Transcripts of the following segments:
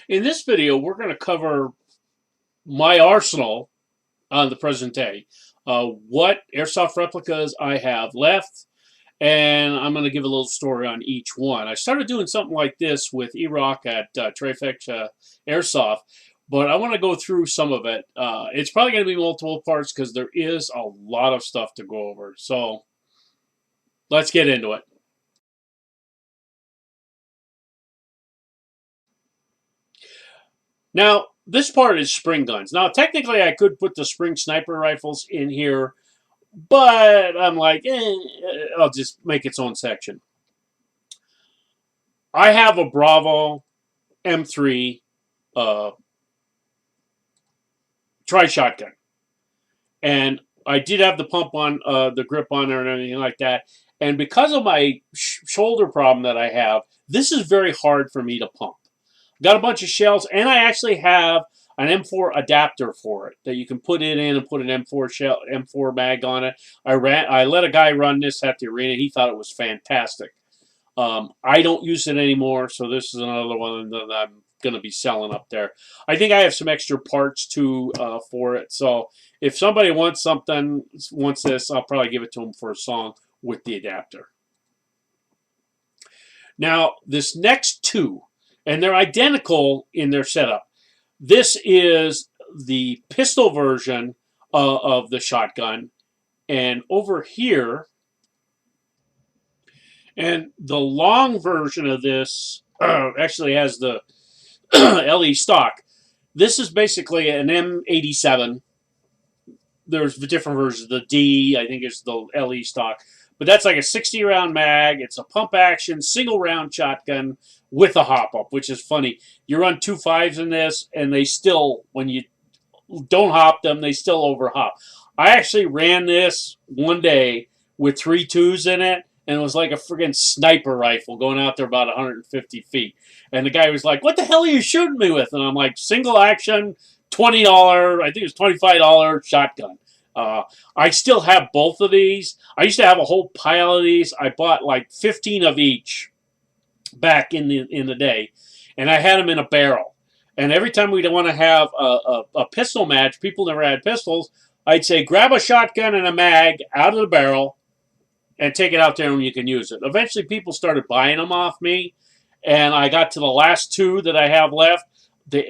In this video, we're going to cover my arsenal on the present day, what airsoft replicas I have left, and I'm going to give a little story on each one. I started doing something like this with E-Rock at Trifecta Airsoft, but I want to go through some of it. It's probably going to be multiple parts because there is a lot of stuff to go over. So let's get into it. Now, this part is spring guns. Now, technically, I could put the spring sniper rifles in here, but I'm like, I'll just make its own section. I have a Bravo M3 tri-shotgun, and I did have the pump on, the grip on there and everything like that. And because of my shoulder problem that I have, this is very hard for me to pump. Got a bunch of shells, and I actually have an M4 adapter for it that you can put it in and put an M4 mag on it. I let a guy run this at the arena. He thought it was fantastic. I don't use it anymore, so this is another one that I'm going to be selling up there. I think I have some extra parts too for it. So if somebody wants this, I'll probably give it to them for a song with the adapter. Now, this next two, and they're identical in their setup. This is the pistol version of the shotgun. And over here, and the long version of this actually has the LE stock. This is basically an M87. There's different versions. The D, I think, is the LE stock. But that's like a 60-round mag. It's a pump action, single-round shotgun with a hop-up, which is funny. You run 2 5s in this, and they still, when you don't hop them, they still over-hop. I actually ran this one day with 3 2s in it, and it was like a friggin' sniper rifle going out there about 150 feet. And the guy was like, "What the hell are you shooting me with?" And I'm like, "Single action, $20, I think it was $25 shotgun." I still have both of these. I used to have a whole pile of these. I bought like 15 of each back in the day, and I had them in a barrel. And every time we'd want to have a pistol match, people never had pistols, I'd say, grab a shotgun and a mag out of the barrel and take it out there when you can use it. Eventually, people started buying them off me, and I got to the last 2 that I have left,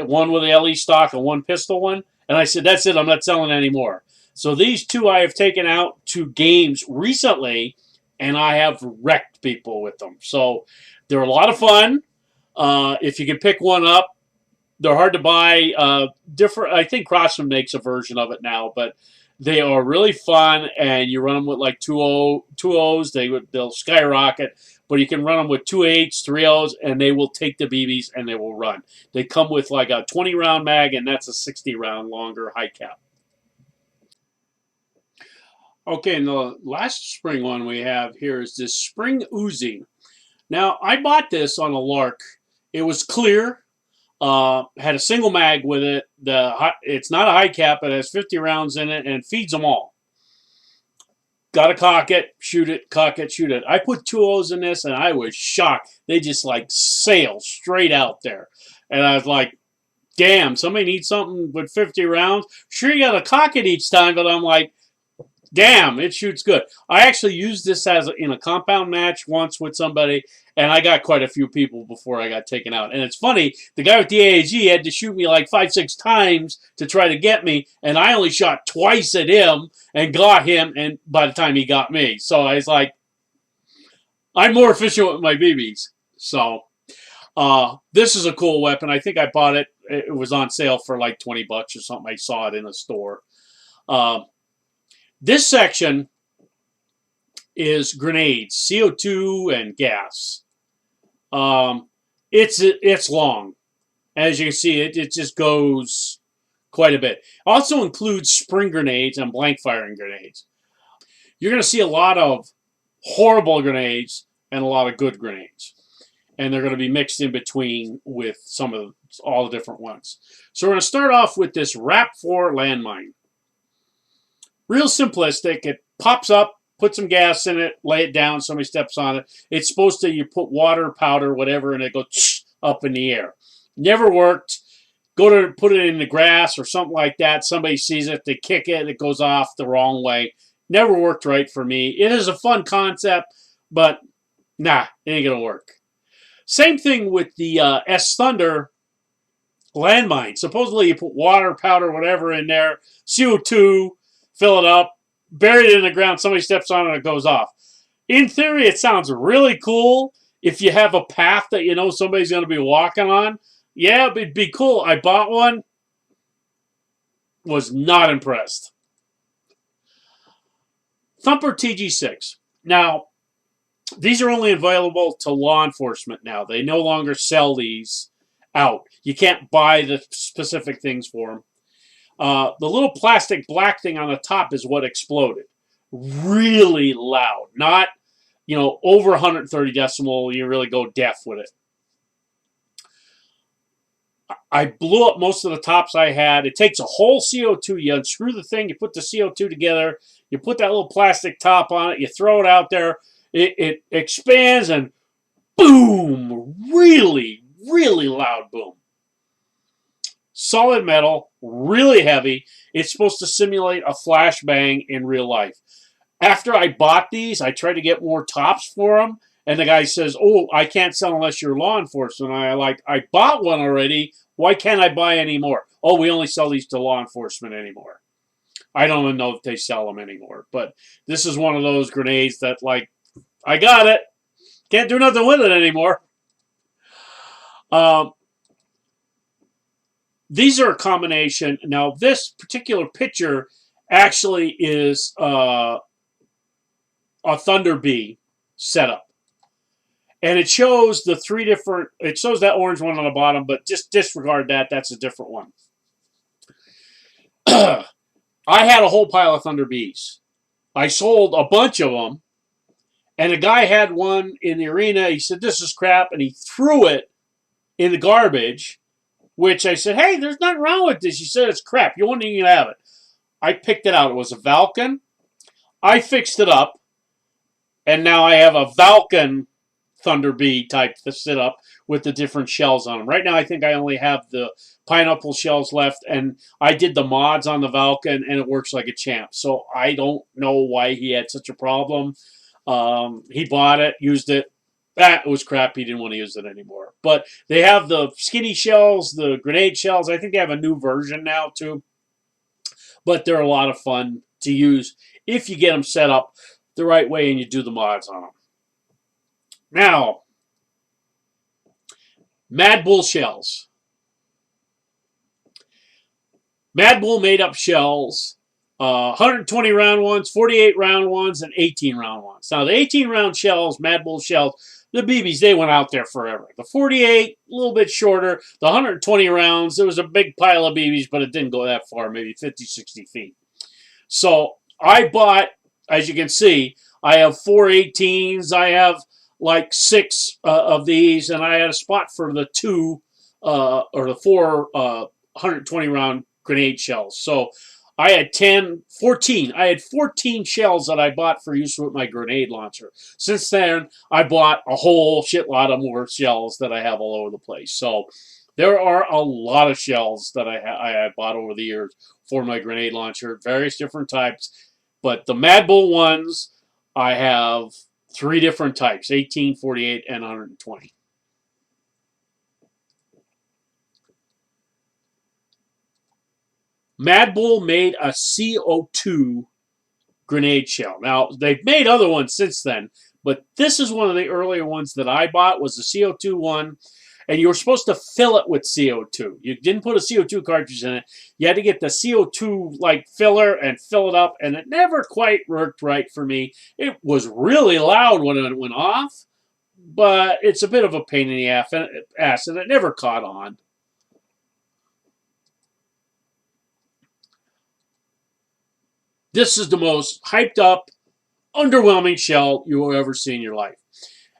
one with the LE stock and one pistol one, and I said, that's it, I'm not selling anymore. So these 2 I have taken out to games recently, and I have wrecked people with them. So they're a lot of fun. If you can pick one up, they're hard to buy. I think Crossman makes a version of it now, but they are really fun, and you run them with like 2 O's. They'll skyrocket, but you can run them with 2 8s, 3 O's, and they will take the BBs and they will run. They come with like a 20-round mag, and that's a 60-round longer high cap. Okay, and the last spring one we have here is this Spring Uzi. Now, I bought this on a lark. It was clear, had a single mag with it. It's not a high cap. It has 50 rounds in it, and it feeds them all. Got to cock it, shoot it, cock it, shoot it. I put 2 O's in this, and I was shocked. They just like sail straight out there. And I was like, damn, somebody needs something with 50 rounds? Sure, you got to cock it each time, but I'm like, damn, it shoots good. I actually used this in a compound match once with somebody, and I got quite a few people before I got taken out. And it's funny, the guy with the AAG had to shoot me like 5, 6 times to try to get me, and I only shot twice at him and got him, and by the time he got me. So I was like, I'm more efficient with my BBs. So this is a cool weapon. I think I bought it. It was on sale for like 20 bucks or something. I saw it in a store. This section is grenades, CO2 and gas. It's long. As you can see, it just goes quite a bit. Also includes spring grenades and blank firing grenades. You're going to see a lot of horrible grenades and a lot of good grenades. And they're going to be mixed in between with all the different ones. So we're going to start off with this RAP 4 landmine. Real simplistic. It pops up, put some gas in it, lay it down, somebody steps on it. It's supposed to, you put water, powder, whatever, and it goes up in the air. Never worked. Go to put it in the grass or something like that. Somebody sees it, they kick it, it goes off the wrong way. Never worked right for me. It is a fun concept, but nah, it ain't gonna work. Same thing with the S Thunder landmine. Supposedly you put water, powder, whatever in there, CO2, fill it up, bury it in the ground, somebody steps on it and it goes off. In theory, it sounds really cool if you have a path that you know somebody's going to be walking on. Yeah, it'd be cool. I bought one, was not impressed. Thumper TG6. Now, these are only available to law enforcement now. They no longer sell these out. You can't buy the specific things for them. The little plastic black thing on the top is what exploded. Really loud. Not, over 130 decibel. You really go deaf with it. I blew up most of the tops I had. It takes a whole CO2. You unscrew the thing. You put the CO2 together. You put that little plastic top on it. You throw it out there. It expands and boom. Really, really loud boom. Solid metal, really heavy. It's supposed to simulate a flashbang in real life. After I bought these, I tried to get more tops for them, and the guy says, "Oh, I can't sell unless you're law enforcement." I bought one already. Why can't I buy any more? Oh, we only sell these to law enforcement anymore. I don't even know if they sell them anymore. But this is one of those grenades that, I got it. Can't do nothing with it anymore. These are a combination. Now, this particular picture actually is a Thunder Bee setup. And it shows the three different, it shows that orange one on the bottom, but just disregard that. That's a different one. I had a whole pile of Thunder Bees. I sold a bunch of them. And a guy had one in the arena. He said, "This is crap." And he threw it in the garbage. Which I said, "Hey, there's nothing wrong with this." He said, "It's crap. You wouldn't even have it." I picked it out. It was a Valken. I fixed it up. And now I have a Valken Thunder Bee type to sit up with the different shells on them. Right now, I think I only have the pineapple shells left. And I did the mods on the Valken, and it works like a champ. So I don't know why he had such a problem. He bought it, used it. That was crap. He didn't want to use it anymore. But they have the skinny shells, the grenade shells. I think they have a new version now, too. But they're a lot of fun to use if you get them set up the right way and you do the mods on them. Now, Mad Bull shells. Mad Bull made up shells. 120 round ones, 48 round ones, and 18 round ones. Now, the 18 round shells, Mad Bull shells, the BBs, they went out there forever. The 48, a little bit shorter. The 120 rounds, there was a big pile of BBs, but it didn't go that far, maybe 50, 60 feet. So I bought, as you can see, I have 4 18s. I have like 6 of these, and I had a spot for the 2 or the 4 120 round grenade shells. So I had 14. I had 14 shells that I bought for use with my grenade launcher. Since then, I bought a whole shitload of more shells that I have all over the place. So there are a lot of shells that I bought over the years for my grenade launcher, various different types. But the Mad Bull ones, I have 3 different types, 18, 48, and 120. Mad Bull made a CO2 grenade shell. Now, they've made other ones since then, but this is one of the earlier ones that I bought, was the CO2 one, and you were supposed to fill it with CO2. You didn't put a CO2 cartridge in it. You had to get the CO2 like filler and fill it up, and it never quite worked right for me. It was really loud when it went off, but it's a bit of a pain in the ass, and it never caught on. This is the most hyped up, underwhelming shell you will ever see in your life.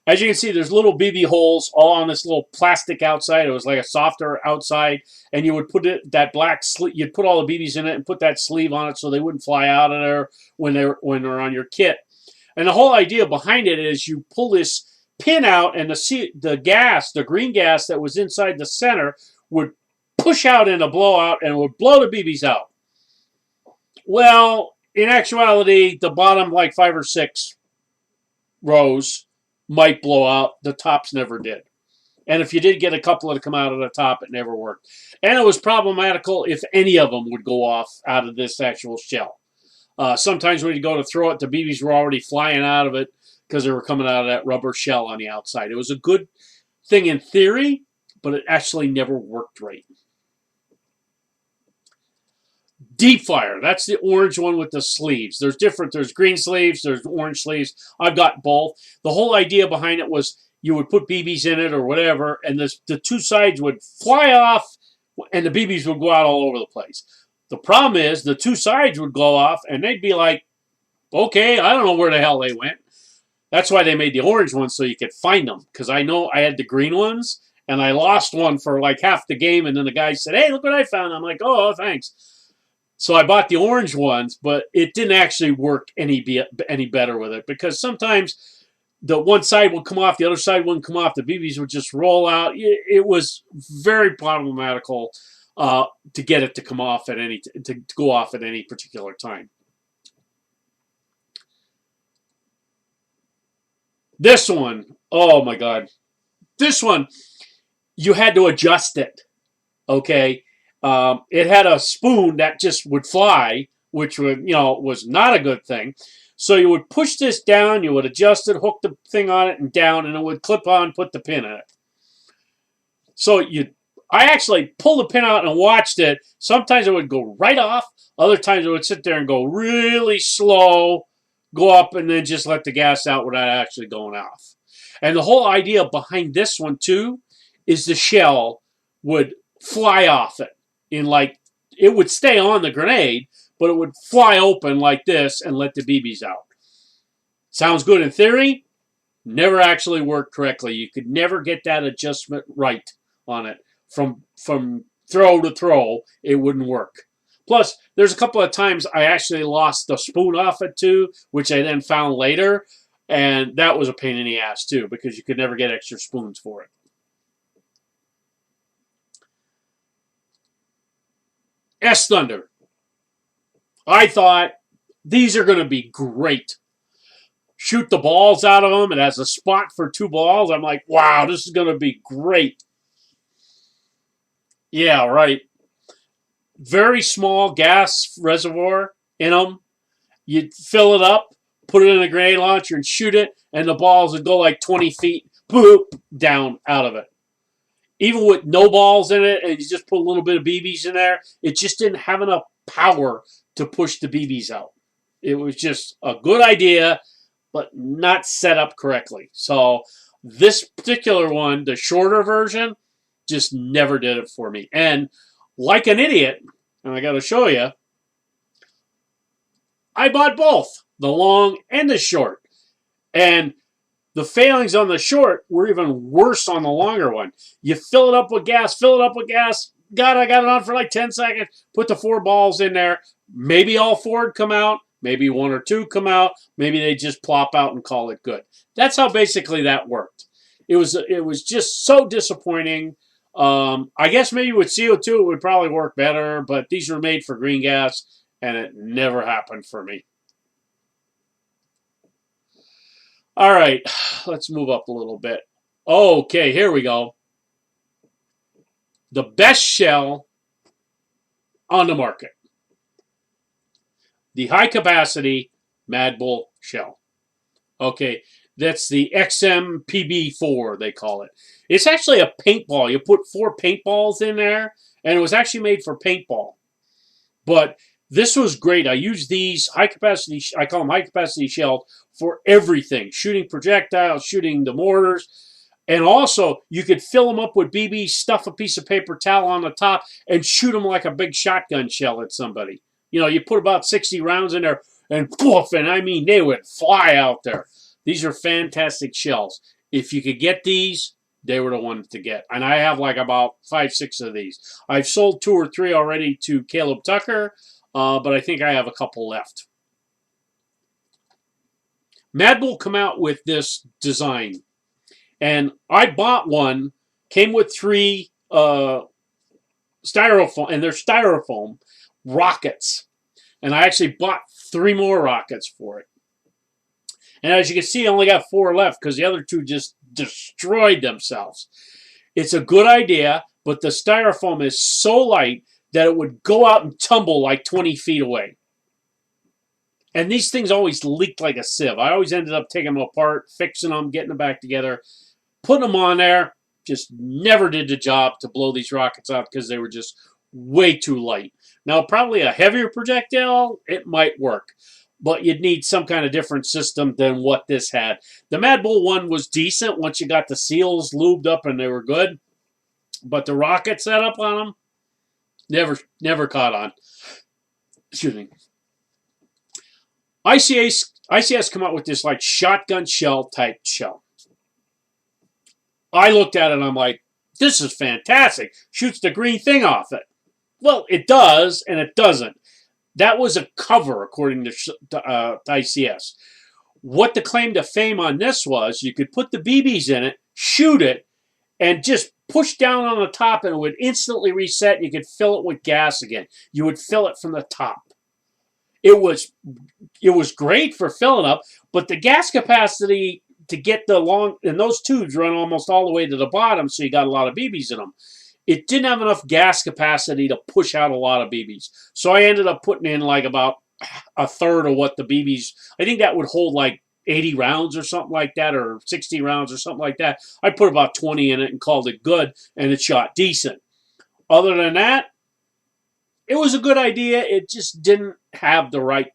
As you can see, there's little BB holes all on this little plastic outside. It was like a softer outside, and you would put that black sleeve. You'd put all the BBs in it and put that sleeve on it so they wouldn't fly out of there when they're on your kit. And the whole idea behind it is you pull this pin out, and the green gas that was inside the center would push out in a blowout and would blow the BBs out. Well, in actuality, the bottom like 5 or 6 rows might blow out. The tops never did. And if you did get a couple to come out of the top, it never worked. And it was problematical if any of them would go off out of this actual shell. Sometimes when you go to throw it, the BBs were already flying out of it because they were coming out of that rubber shell on the outside. It was a good thing in theory, but it actually never worked right. Deep fire, that's the orange one with the sleeves. There's green sleeves, there's orange sleeves. I've got both. The whole idea behind it was you would put BBs in it or whatever, and the two sides would fly off, and the BBs would go out all over the place. The problem is the two sides would go off, and they'd be like, okay, I don't know where the hell they went. That's why they made the orange ones, so you could find them, because I know I had the green ones, and I lost one for like half the game, and then the guy said, hey, look what I found. I'm like, oh, thanks. So I bought the orange ones, but it didn't actually work any better with it, because sometimes the one side would come off, the other side wouldn't come off, the BBs would just roll out. It was very problematical to get it to come off at to go off at any particular time. This one, oh my God. This one, you had to adjust it, okay? It had a spoon that just would fly, which would, was not a good thing. So you would push this down, you would adjust it, hook the thing on it and down, and it would clip on, put the pin in it. So I actually pulled the pin out and watched it. Sometimes it would go right off. Other times it would sit there and go really slow, go up, and then just let the gas out without actually going off. And the whole idea behind this one, too, is the shell would fly off it. It would stay on the grenade, but it would fly open like this and let the BBs out. Sounds good in theory. Never actually worked correctly. You could never get that adjustment right on it. From throw to throw, it wouldn't work. Plus, there's a couple of times I actually lost the spoon off it too, which I then found later. And that was a pain in the ass too, because you could never get extra spoons for it. S-Thunder. I thought, these are going to be great. Shoot the balls out of them. It has a spot for 2 balls. I'm like, wow, this is going to be great. Yeah, right. Very small gas reservoir in them. You'd fill it up, put it in a grenade launcher and shoot it, and the balls would go like 20 feet, boop, down out of it. Even with no balls in it, and you just put a little bit of BBs in there, it just didn't have enough power to push the BBs out. It was just a good idea, but not set up correctly. So this particular one, the shorter version, just never did it for me. And like an idiot, and I got to show you, I bought both, the long and the short. And the failings on the short were even worse on the longer one. You fill it up with gas, God, I got it on for like 10 seconds, put the 4 balls in there. Maybe all 4 would come out, maybe 1 or 2 come out, maybe they just plop out and call it good. That's how basically that worked. It was just so disappointing. I guess maybe with CO2 it would probably work better, but these were made for green gas, and it never happened for me. All right, let's move up a little bit. Okay, here we go. The best shell on the market. The high-capacity Mad Bull shell. Okay, that's the XMPB4, they call it. It's actually a paintball. You put 4 paintballs in there, and it was actually made for paintball. But this was great. I use these high-capacity, I call them high-capacity shells, for everything. Shooting projectiles, shooting the mortars. And also, you could fill them up with BBs, stuff a piece of paper towel on the top, and shoot them like a big shotgun shell at somebody. You put about 60 rounds in there, and poof, and I mean, they would fly out there. These are fantastic shells. If you could get these, they were the ones to get. And I have like about 5, 6 of these. I've sold 2 or 3 already to Caleb Tucker, but I think I have a couple left. Mad Bull come out with this design. And I bought one, came with 3 styrofoam, and they're styrofoam rockets. And I actually bought 3 more rockets for it. And as you can see, I only got 4 left because the other 2 just destroyed themselves. It's a good idea, but the styrofoam is so light that it would go out and tumble like 20 feet away. And these things always leaked like a sieve. I always ended up taking them apart, fixing them, getting them back together, putting them on there. Just never did the job to blow these rockets out because they were just way too light. Now, probably a heavier projectile, it might work. But you'd need some kind of different system than what this had. The Mad Bull one was decent once you got the seals lubed up and they were good. But the rocket setup on them, never caught on. Excuse me. ICS come out with this like shotgun shell type shell. I looked at it and I'm like, this is fantastic. Shoots the green thing off it. Well, it does and it doesn't. That was a cover, according to ICS. What the claim to fame on this was, you could put the BBs in it, shoot it, and just push down on the top, and it would instantly reset, and you could fill it with gas again. You would fill it from the top. It was great for filling up, but the gas capacity to get the long, and those tubes run almost all the way to the bottom, so you got a lot of BBs in them. It didn't have enough gas capacity to push out a lot of BBs. So I ended up putting in like about a third of what the BBs, I think that would hold like 80 rounds or something like that, or 60 rounds or something like that. I put about 20 in it and called it good, and it shot decent. Other than that, it was a good idea. It just didn't have the right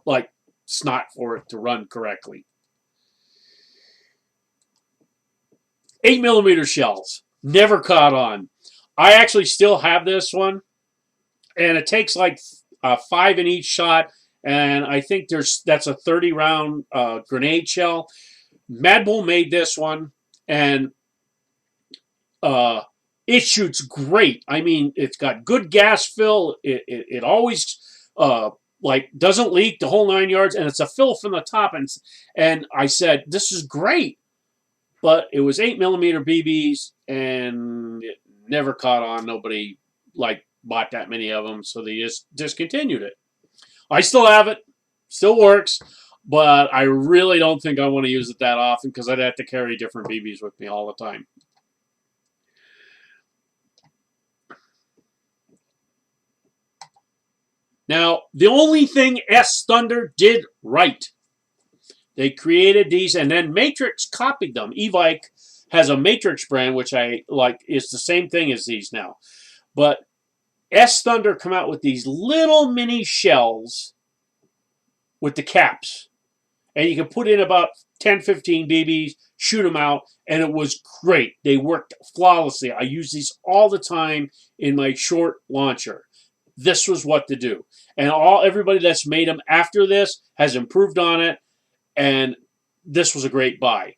like snot for it to run correctly. 8mm shells. Never caught on. I actually still have this one, and it takes like 5 in each shot, and I think that's a 30-round grenade shell. Mad Bull made this one, and it shoots great. I mean, it's got good gas fill. It always like doesn't leak the whole 9 yards, and it's a fill from the top. And I said, this is great. But it was 8mm BBs, and it never caught on. Nobody like bought that many of them, so they just discontinued it. I still have it, still works, but I really don't think I want to use it that often because I'd have to carry different BBs with me all the time. Now, the only thing S Thunder did right, they created these, and then Matrix copied them. E-Vike has a Matrix brand, which I like. It's the same thing as these now. But S Thunder come out with these little mini shells with the caps. And you can put in about 10, 15 BBs, shoot them out, and it was great. They worked flawlessly. I use these all the time in my short launcher. This was what to do. And everybody that's made them after this has improved on it. And this was a great buy.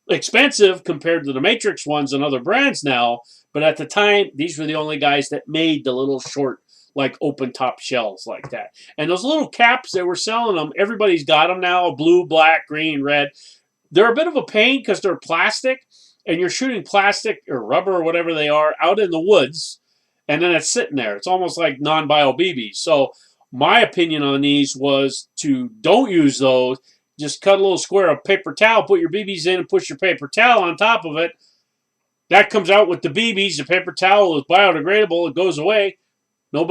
Expensive compared to the Matrix ones and other brands now, but at the time, these were the only guys that made the little short, like open top shells like that. And those little caps, they were selling them. Everybody's got them now, blue, black, green, red. They're a bit of a pain because they're plastic, and you're shooting plastic or rubber or whatever they are out in the woods, and then it's sitting there. It's almost like non-bio BBs. So my opinion on these was to don't use those. Just cut a little square of paper towel, put your BBs in, and push your paper towel on top of it. That comes out with the BBs. The paper towel is biodegradable. It goes away. No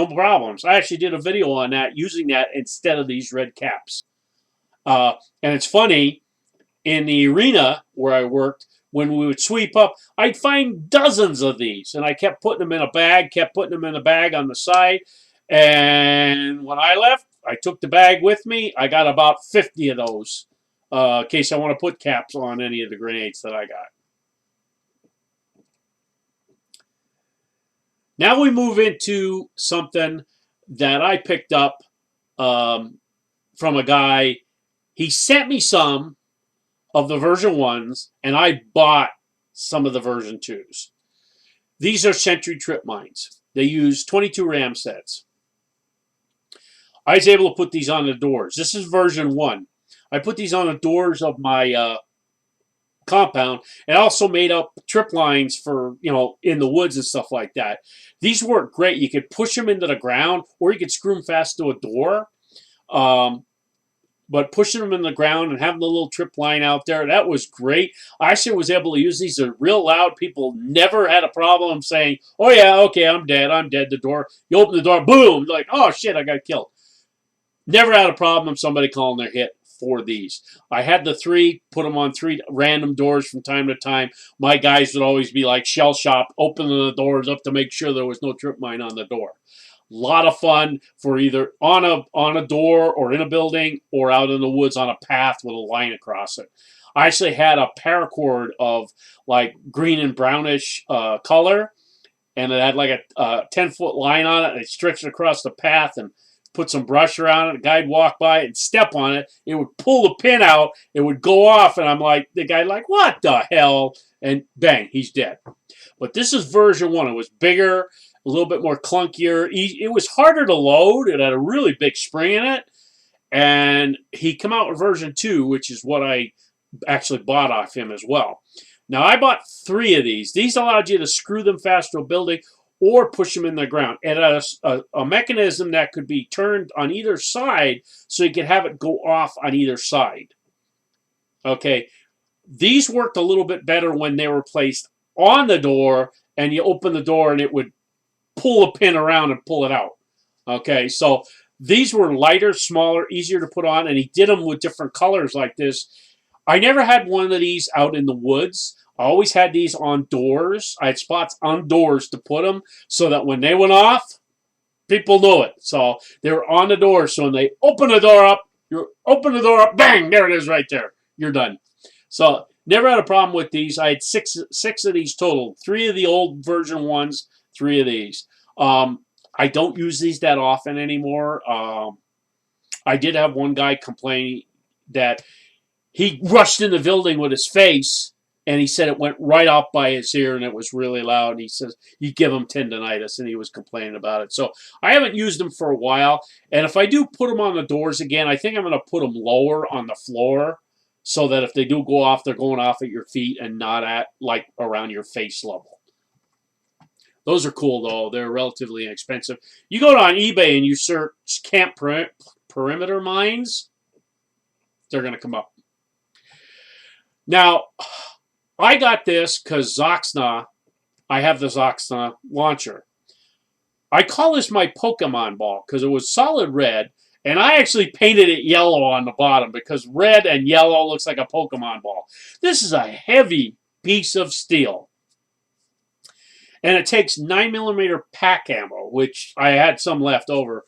problems. I actually did a video on that, using that instead of these red caps. And it's funny, in the arena where I worked, when we would sweep up, I'd find dozens of these. And I kept putting them in a bag, on the side. And when I left, I took the bag with me. I got about 50 of those in case I want to put caps on any of the grenades that I got. Now we move into something that I picked up from a guy. He sent me some of the version 1s, and I bought some of the version 2s. These are Sentry trip mines. They use 22 ram sets. I was able to put these on the doors. This is version 1. I put these on the doors of my compound, and also made up trip lines for, in the woods and stuff like that. These work great. You could push them into the ground, or you could screw them fast to a door. Um, but pushing them in the ground and having the little trip line out there, that was great. I actually was able to use these. They're real loud. People never had a problem saying, "Oh yeah, okay, I'm dead. I'm dead." The door, you open the door, boom, like, "Oh shit, I got killed." Never had a problem somebody calling their hit for these. I had the three, put them on three random doors from time to time. My guys would always be like shell shock, opening the doors up to make sure there was no trip mine on the door. A lot of fun for either on a door or in a building or out in the woods on a path with a line across it. I actually had a paracord of like green and brownish color, and it had like a 10-foot line on it, and it stretched across the path and put some brush around it. A guy'd walk by it and step on it. It would pull the pin out. It would go off, and I'm like, the guy like, "What the hell?" And bang, he's dead. But this is version 1. It was bigger, a little bit more clunkier. It was harder to load. It had a really big spring in it. And he come out with version 2, which is what I actually bought off him as well. Now, I bought 3 of these. These allowed you to screw them fast to a building or push them in the ground. It had a mechanism that could be turned on either side so you could have it go off on either side. Okay. These worked a little bit better when they were placed on the door, and you open the door and it would pull a pin around and pull it out. Okay, so these were lighter, smaller, easier to put on, and he did them with different colors like this. I never had one of these out in the woods. I always had these on doors. I had spots on doors to put them so that when they went off, people knew it. So they were on the door, so when they open the door up, bang, there it is right there. You're done. So never had a problem with these. I had six of these total. 3 of the old version 1s, 3 of these. I don't use these that often anymore. I did have one guy complain that he rushed in the building with his face, and he said it went right up by his ear, and it was really loud. And he says you give him tendonitis, and he was complaining about it. So I haven't used them for a while. And if I do put them on the doors again, I think I'm going to put them lower on the floor so that if they do go off, they're going off at your feet and not at like around your face level. Those are cool, though. They're relatively inexpensive. You go on eBay and you search camp perimeter mines, they're going to come up. Now, I got this because Zoxna, I have the Zoxna launcher. I call this my Pokemon ball because it was solid red, and I actually painted it yellow on the bottom because red and yellow looks like a Pokemon ball. This is a heavy piece of steel. And it takes 9mm pack ammo, which I had some left over.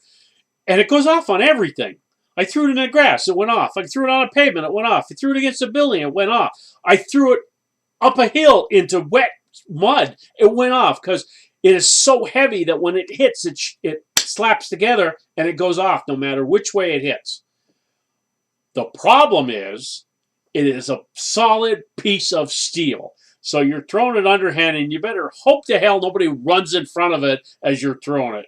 And it goes off on everything. I threw it in the grass, it went off. I threw it on a pavement, it went off. I threw it against a building, it went off. I threw it up a hill into wet mud, it went off because it is so heavy that when it hits, it slaps together and it goes off no matter which way it hits. The problem is, it is a solid piece of steel. So you're throwing it underhand, and you better hope to hell nobody runs in front of it as you're throwing it,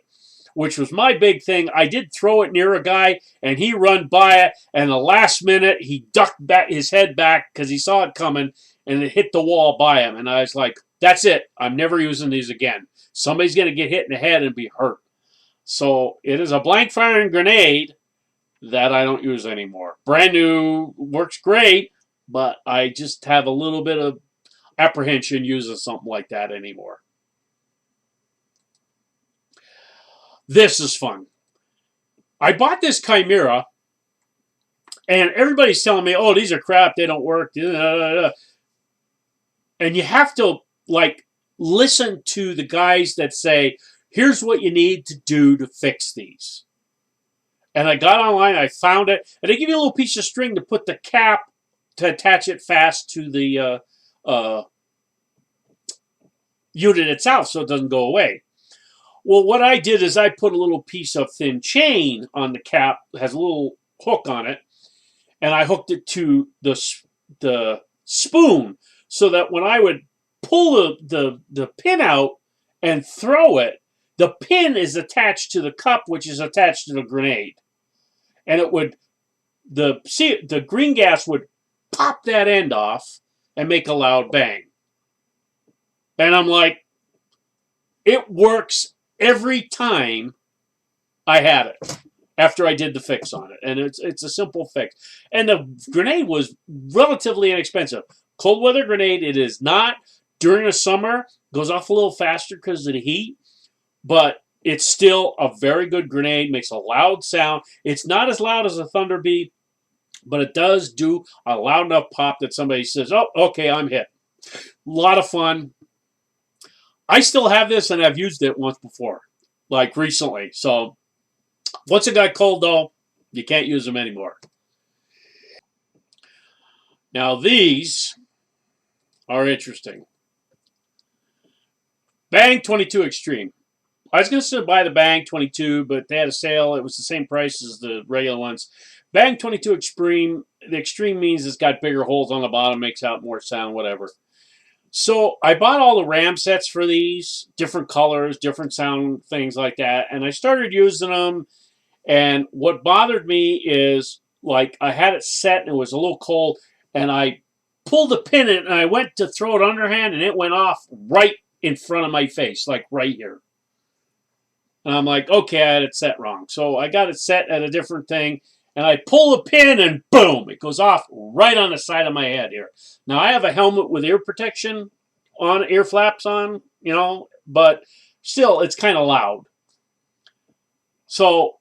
which was my big thing. I did throw it near a guy, and he run by it, and the last minute, he ducked back his head back because he saw it coming, and it hit the wall by him. And I was like, that's it. I'm never using these again. Somebody's going to get hit in the head and be hurt. So it is a blank firing grenade that I don't use anymore. Brand new, works great, but I just have a little bit of apprehension using something like that anymore. This is fun. I bought this Chimera, and everybody's telling me, oh, these are crap, they don't work. And you have to, like, listen to the guys that say, here's what you need to do to fix these. And I got online, I found it, and they give you a little piece of string to put the cap to attach it fast to the unit itself so it doesn't go away. Well, what I did is I put a little piece of thin chain on the cap, it has a little hook on it, and I hooked it to the spoon so that when I would pull the pin out and throw it, the pin is attached to the cup, which is attached to the grenade. And it would the green gas would pop that end off and make a loud bang. And I'm like, it works every time I had it after I did the fix on it. And it's a simple fix. And the grenade was relatively inexpensive. Cold weather grenade, it is not. During the summer, goes off a little faster because of the heat. But it's still a very good grenade. Makes a loud sound. It's not as loud as a Thunder Bee, but it does do a loud enough pop that somebody says, oh, okay, I'm hit. A lot of fun. I still have this, and I've used it once before, like recently. So once it got cold, though, you can't use them anymore. Now, these are interesting. Bang 22 Extreme. I was going to buy the Bang 22, but they had a sale. It was the same price as the regular ones. Bang 22 Extreme, the Extreme means it's got bigger holes on the bottom, makes out more sound, whatever. So I bought all the RAM sets for these, different colors, different sound, things like that. And I started using them. And what bothered me is, like, I had it set and it was a little cold. And I pulled a pin in it and I went to throw it underhand and it went off right in front of my face, like right here. And I'm like, okay, I had it set wrong. So I got it set at a different thing. And I pull the pin and boom, it goes off right on the side of my head here. Now, I have a helmet with ear protection on, ear flaps on, you know, but still, it's kind of loud. So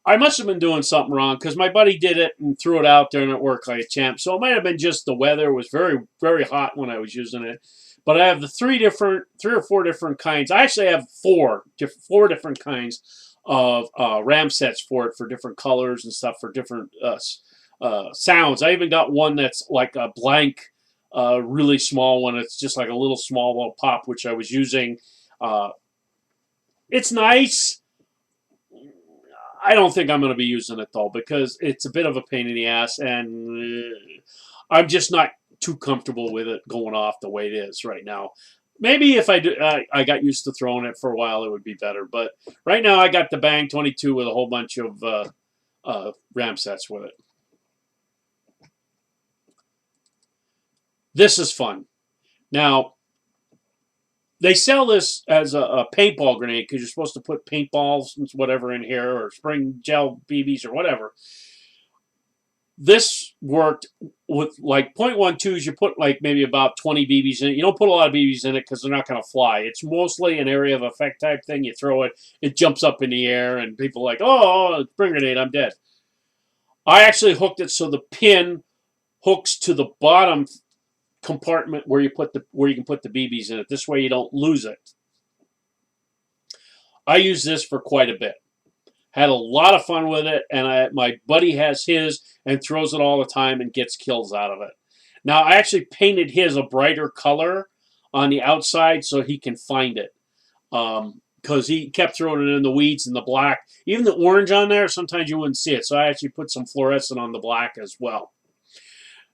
I must have been doing something wrong because my buddy did it and threw it out there and it worked like a champ. So it might have been just the weather. It was very, very hot when I was using it. But I have the three or four different kinds. I actually have four different kinds of RAM sets for it, for different colors and stuff, for different sounds. I even got one that's like a blank, really small one. It's just like a little small little pop, which I was using. It's nice. I don't think I'm going to be using it, though, because it's a bit of a pain in the ass, and I'm just not too comfortable with it going off the way it is right now. Maybe if I got used to throwing it for a while, it would be better. But right now, I got the Bang 22 with a whole bunch of RAM sets with it. This is fun. Now, they sell this as a paintball grenade because you're supposed to put paintballs and whatever in here, or spring gel BBs or whatever. This worked with like .12s. You put like maybe about 20 BBs in it. You don't put a lot of BBs in it because they're not going to fly. It's mostly an area of effect type thing. You throw it, it jumps up in the air, and people are like, oh, spring grenade, I'm dead. I actually hooked it so the pin hooks to the bottom compartment where you can put the BBs in it. This way you don't lose it. I use this for quite a bit. Had a lot of fun with it, and my buddy has his and throws it all the time and gets kills out of it. Now, I actually painted his a brighter color on the outside so he can find it. Because he kept throwing it in the weeds and the black. Even the orange on there, sometimes you wouldn't see it. So I actually put some fluorescent on the black as well.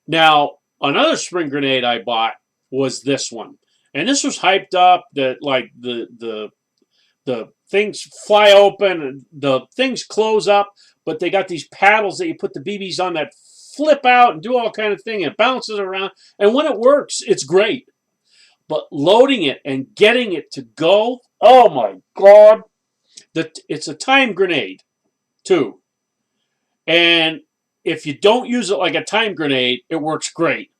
Now, another spring grenade I bought was this one. And this was hyped up that like the things fly open and the things close up, but they got these paddles that you put the BBs on that flip out and do all kind of thing, and it bounces around. And when it works, it's great. But loading it and getting it to go, oh my God. It's a time grenade, too. And if you don't use it like a time grenade, it works great.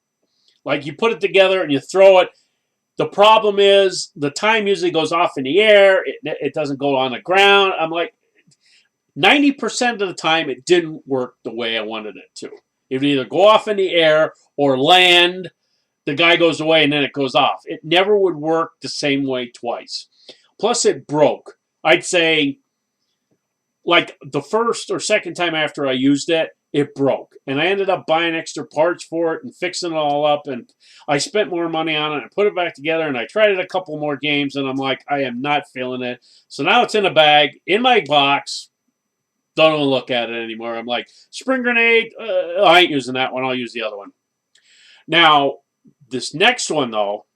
Like you put it together and you throw it. The problem is the time usually goes off in the air. It doesn't go on the ground. I'm like, 90% of the time it didn't work the way I wanted it to. It would either go off in the air or land. The guy goes away and then it goes off. It never would work the same way twice. Plus it broke. I'd say like the first or second time after I used it, it broke. And I ended up buying extra parts for it and fixing it all up. And I spent more money on it and put it back together. And I tried it a couple more games. And I'm like, I am not feeling it. So now it's in a bag, in my box. Don't even look at it anymore. I'm like, spring grenade, I ain't using that one. I'll use the other one. Now, this next one, though,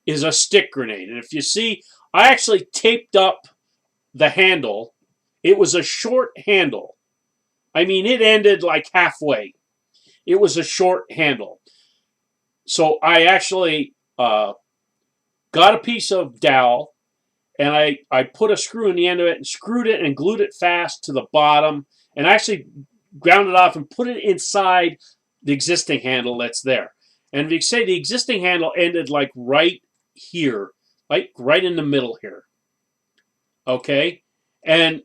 is a stick grenade. And if you see, I actually taped up the handle. It was a short handle. I mean, it ended like halfway. It was a short handle. So I actually got a piece of dowel, and I put a screw in the end of it and screwed it and glued it fast to the bottom, and actually ground it off and put it inside the existing handle that's there. And if you say the existing handle ended like right here, like right in the middle here. Okay? And,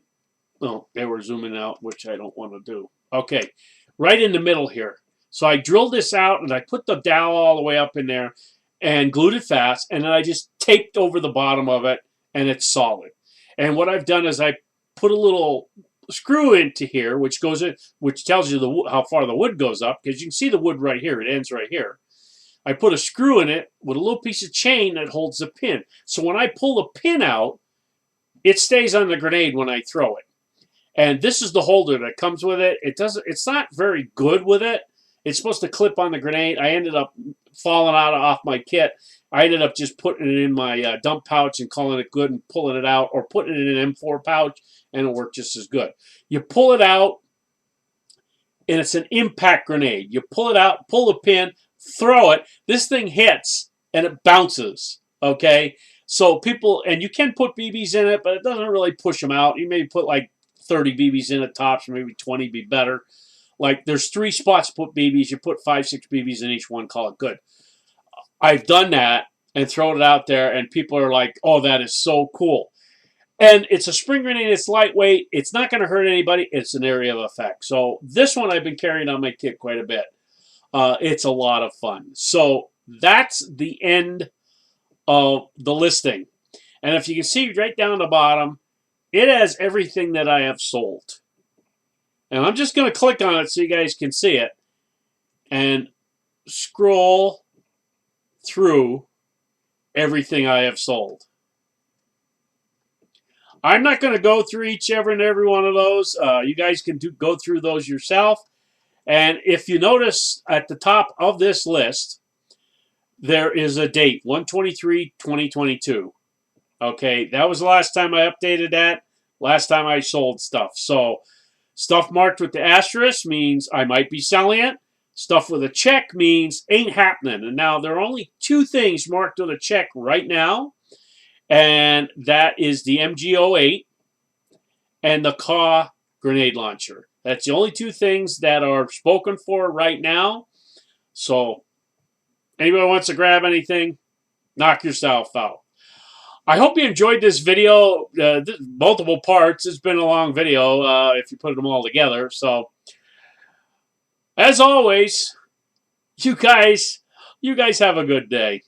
oh, they were zooming out, which I don't want to do. Okay, right in the middle here. So I drilled this out, and I put the dowel all the way up in there and glued it fast, and then I just taped over the bottom of it, and it's solid. And what I've done is I put a little screw into here, which goes in, which tells you how far the wood goes up, because you can see the wood right here. It ends right here. I put a screw in it with a little piece of chain that holds the pin. So when I pull the pin out, it stays on the grenade when I throw it. And this is the holder that comes with it. It's not very good with it. It's supposed to clip on the grenade. I ended up falling off my kit. I ended up just putting it in my dump pouch and calling it good and pulling it out, or putting it in an M4 pouch, and it worked just as good. You pull it out, and it's an impact grenade. You pull it out, pull the pin, throw it. This thing hits, and it bounces, okay? So people, and you can put BBs in it, but it doesn't really push them out. You maybe put like 30 BBs in at tops, or maybe 20 be better. Like, there's 3 spots to put BBs. You put 5, 6 BBs in each one, call it good. I've done that and thrown it out there, and people are like, oh, that is so cool. And it's a spring grenade. It's lightweight. It's not going to hurt anybody. It's an area of effect. So this one I've been carrying on my kit quite a bit. It's a lot of fun. So that's the end of the listing. And if you can see right down the bottom, it has everything that I have sold. And I'm just going to click on it so you guys can see it. And scroll through everything I have sold. I'm not going to go through each and every one of those. You guys can go through those yourself. And if you notice at the top of this list, there is a date, 1/23/2022. Okay, that was the last time I updated that. Last time I sold stuff. So stuff marked with the asterisk means I might be selling it. Stuff with a check means ain't happening. And now there are only 2 things marked with a check right now. And that is the MG08 and the CAW grenade launcher. That's the only 2 things that are spoken for right now. So anybody wants to grab anything, knock yourself out. I hope you enjoyed this video, multiple parts. It's been a long video if you put them all together. So as always, you guys have a good day.